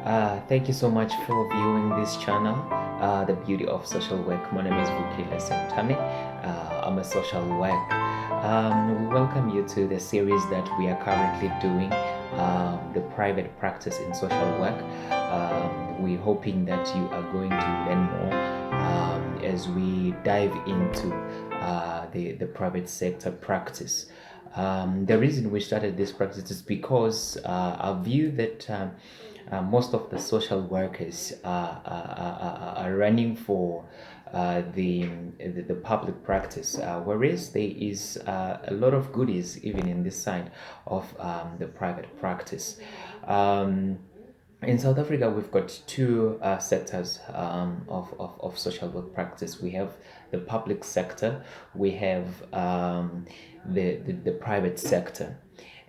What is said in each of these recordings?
Thank you so much for viewing this channel, The Beauty of Social Work. My name is Vukile Sentane. I'm a social work. We welcome you to the series that we are currently doing, the private practice in social work. We're hoping that you are going to learn more as we dive into the private sector practice. The reason we started this practice is because I view that most of the social workers are running for the public practice, whereas there is a lot of goodies even in this side of the private practice. In South Africa, we've got two sectors of social work practice. We have the public sector, we have the private sector.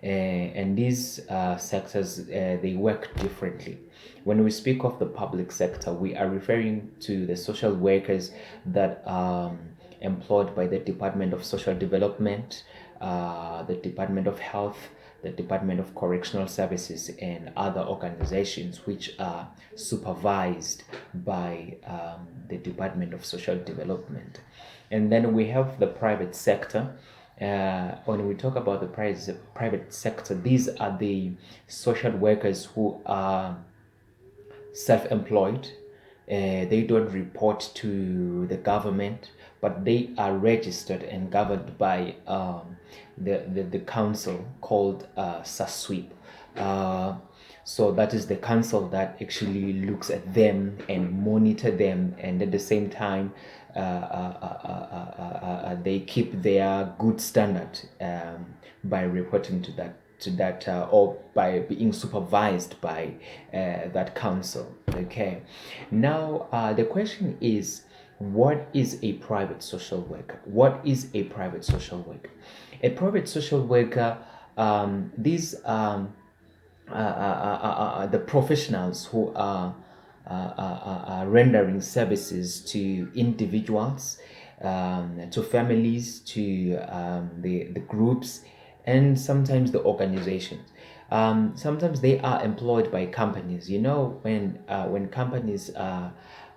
And these sectors, they work differently. When we speak of the public sector, we are referring to the social workers that are employed by the Department of Social Development, the Department of Health, the Department of Correctional Services, and other organizations which are supervised by the Department of Social Development. And then we have the private sector. When we talk about the private sector, these are the social workers who are self-employed. They don't report to the government, but they are registered and governed by the council called SASWIP. So that is the council that actually looks at them and monitor them, and at the same time they keep their good standard by reporting to that or by being supervised by that council. Okay, now the question is, what is a private social worker? What is a private social worker? A private social worker, these the professionals who are rendering services to individuals, to families, to the groups, and sometimes the organizations. Sometimes they are employed by companies. You know, when companies are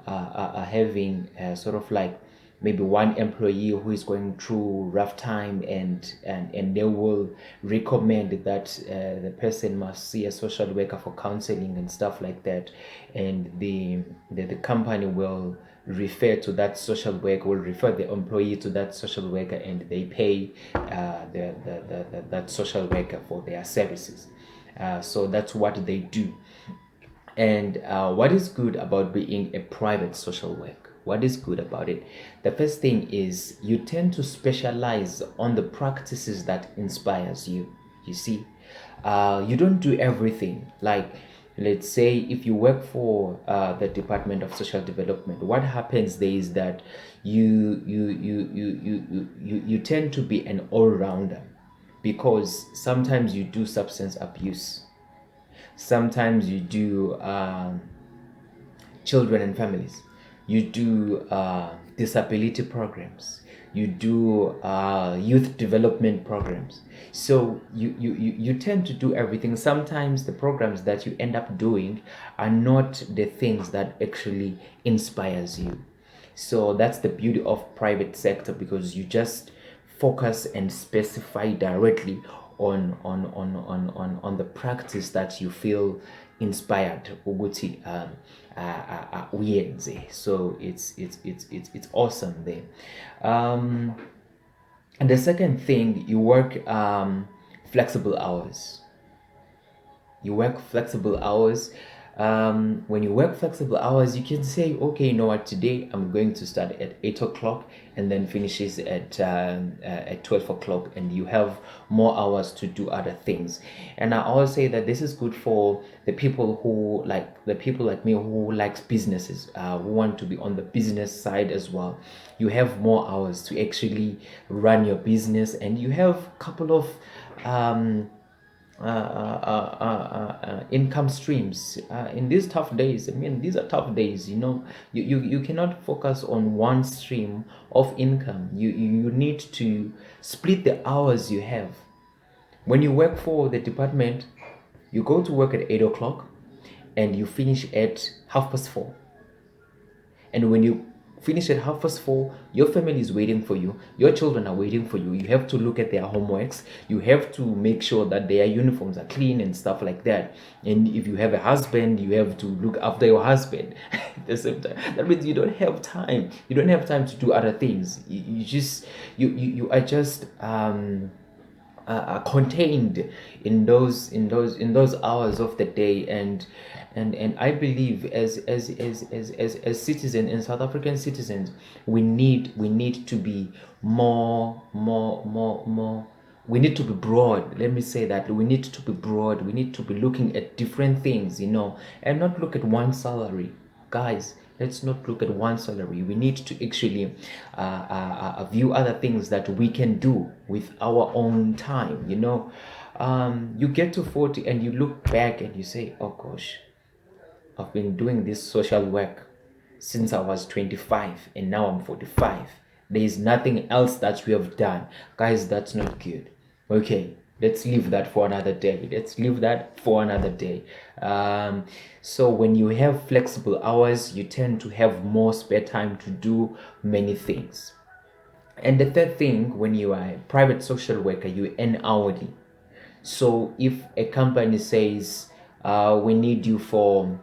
having sort of like maybe one employee who is going through rough time, and they will recommend that the person must see a social worker for counseling and stuff like that, and the company will refer to that social worker, will refer the employee to that social worker, and they pay that social worker for their services. So that's what they do. And what is good about being a private social worker? What is good about it? The first thing is you tend to specialize on the practices that inspires you. You see, you don't do everything. Like, let's say if you work for the Department of Social Development, what happens there is that you tend to be an all-rounder, because sometimes you do substance abuse, sometimes you do children and families, you do disability programs, you do youth development programs. So you tend to do everything. Sometimes the programs that you end up doing are not the things that actually inspires you. So that's the beauty of private sector, because you just focus and specify directly on the practice that you feel inspired ukuthi uyenze. So it's awesome there. And the second thing, you work flexible hours. You work flexible hours. When you work flexible hours, you can say, okay, you know what, today I'm going to start at 8 o'clock and then finishes at 12 o'clock, and you have more hours to do other things. And I always say that this is good for the people like me who likes businesses, who want to be on the business side as well. You have more hours to actually run your business, and you have a couple of income streams in these tough days. I mean, these are tough days, you know. You cannot focus on one stream of income. You need to split the hours you have. When you work for the department, you go to work at 8 o'clock, and you finish at 4:30. And when you finish at 4:30, your family is waiting for you, your children are waiting for you. You have to look at their homeworks, you have to make sure that their uniforms are clean and stuff like that. And if you have a husband, you have to look after your husband at the same time. That means you don't have time, to do other things. You are just contained in those hours of the day. And I believe as citizens and South African citizens, we need to be more, we need to be broad. Let me say that we need to be broad. We need to be looking at different things, and not look at one salary. Guys, let's not look at one salary. We need to actually view other things that we can do with our own time. You get to 40 and you look back and you say, oh gosh, I've been doing this social work since I was 25 and now I'm 45. There is nothing else that we have done. Guys, that's not good. Okay, let's leave that for another day. So when you have flexible hours, you tend to have more spare time to do many things. And the third thing, when you are a private social worker, you earn hourly. So if a company says, we need you for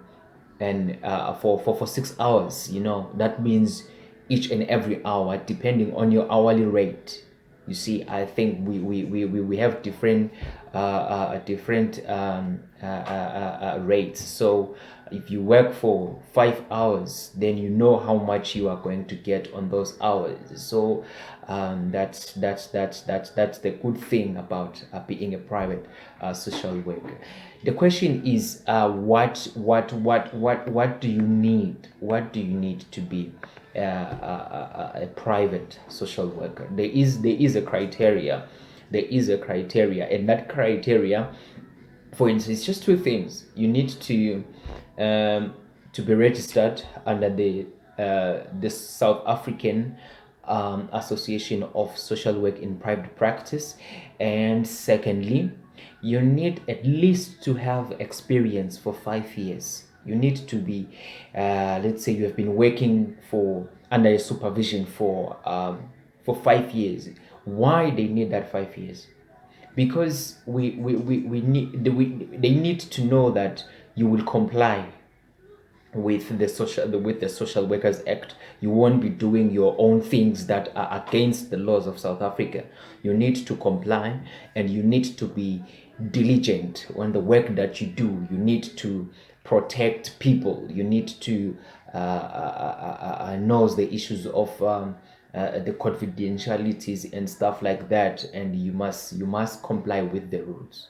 6 hours, that means each and every hour, depending on your hourly rate. You see, I think we have different rates. So if you work for 5 hours, then you know how much you are going to get on those hours. So that's the good thing about being a private social worker. The question is, what do you need? What do you need to be a private social worker? There is a criteria. And that criteria, for instance, it's just two things. You need to be registered under the South African Association of Social Work in Private Practice, and secondly, you need at least to have experience for 5 years. You need to be, let's say, you have been working under a supervision for 5 years. Why they need that 5 years? Because they need to know that you will comply with the Social Workers Act. You won't be doing your own things that are against the laws of South Africa. You need to comply, and you need to be diligent on the work that you do. You need to protect people. You need to know the issues of the confidentialities and stuff like that, and you must comply with the rules.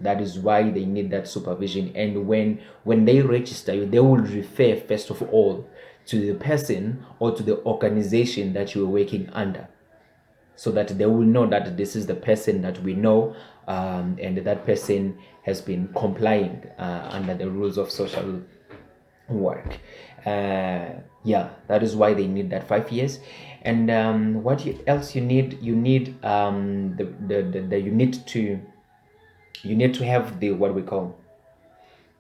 That is why they need that supervision. And when they register you, they will refer first of all to the person or to the organization that you are working under, so that they will know that this is the person that we know, and that person has been complying under the rules of social work. That is why they need that 5 years. And what else you need? You need you need to have the what we call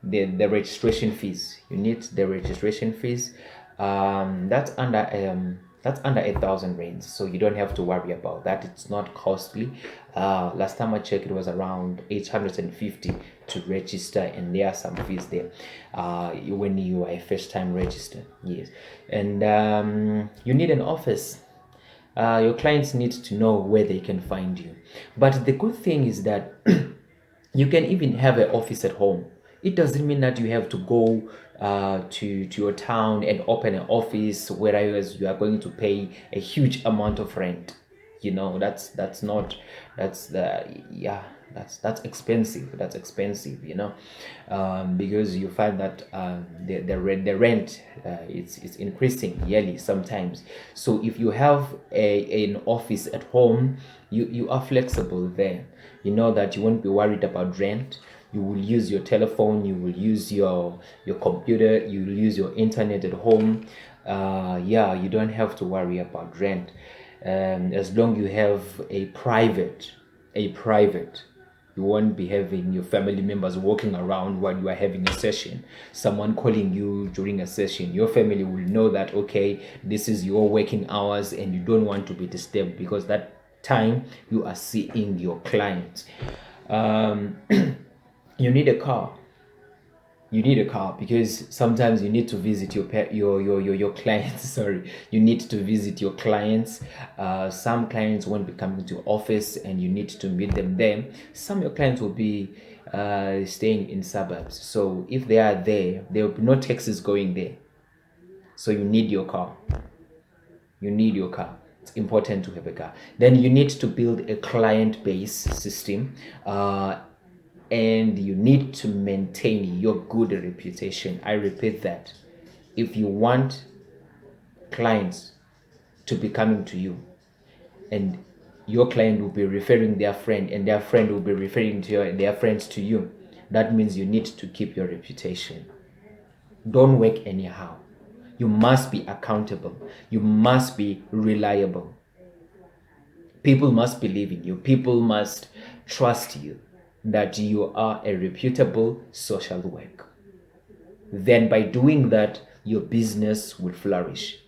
the registration fees. You need the registration fees. That's under 1,000 rands, so you don't have to worry about that. It's not costly. Last time I checked, it was around 850 to register, and there are some fees there when you are a first time register. Yes. And you need an office. Your clients need to know where they can find you. But the good thing is that you can even have an office at home. It doesn't mean that you have to go to your town and open an office, whereas you are going to pay a huge amount of rent. That's expensive. Because you find that the rent it's increasing yearly sometimes. So if you have an office at home, you are flexible there. You know that you won't be worried about rent. You will use your telephone, you will use your computer, you will use your internet at home. You don't have to worry about rent, as long you have a private You won't be having your family members walking around while you are having a session, someone calling you during a session. Your family will know that, okay, this is your working hours and you don't want to be disturbed, because that time you are seeing your client. You need a car. You need a car because sometimes you need to visit your clients. Sorry, you need to visit your clients. Some clients won't be coming to office and you need to meet them there. Some of your clients will be staying in suburbs, so if they are there will be no taxis going there, so you need your car. You need your car. It's important to have a car. Then you need to build a client base system, and you need to maintain your good reputation. I repeat that. If you want clients to be coming to you, and your client will be referring their friend, and their friend will be referring to their friends to you, that means you need to keep your reputation. Don't work anyhow. You must be accountable. You must be reliable. People must believe in you. People must trust you that you are a reputable social worker. Then by doing that, your business will flourish.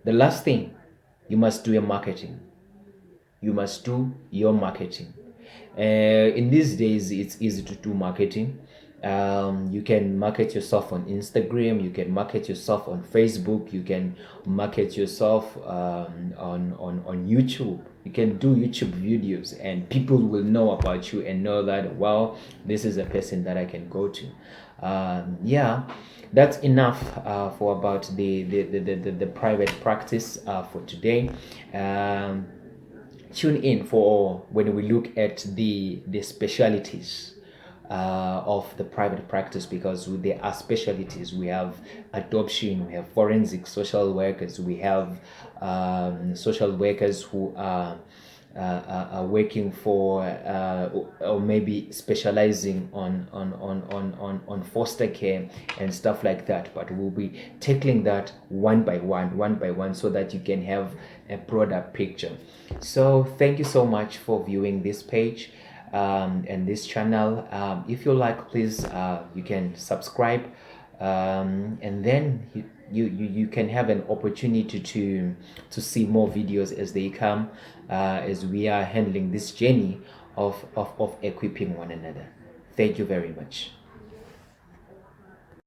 The last thing, you must do your marketing. You must do your marketing. In these days, it's easy to do marketing. You can market yourself on Instagram, you can market yourself on Facebook, you can market yourself on YouTube. You can do YouTube videos and people will know about you and know that, well, this is a person that I can go to. Yeah, that's enough for about the private practice for today. Tune in for when we look at the specialities of the private practice, because there are specialties. We have adoption, we have forensic social workers, we have social workers who are working for or maybe specializing on foster care and stuff like that. But we'll be tackling that one by one, so that you can have a broader picture. So thank you so much for viewing this page and this channel. If you like, please you can subscribe, and then you can have an opportunity to see more videos as they come, as we are handling this journey of equipping one another. Thank you very much.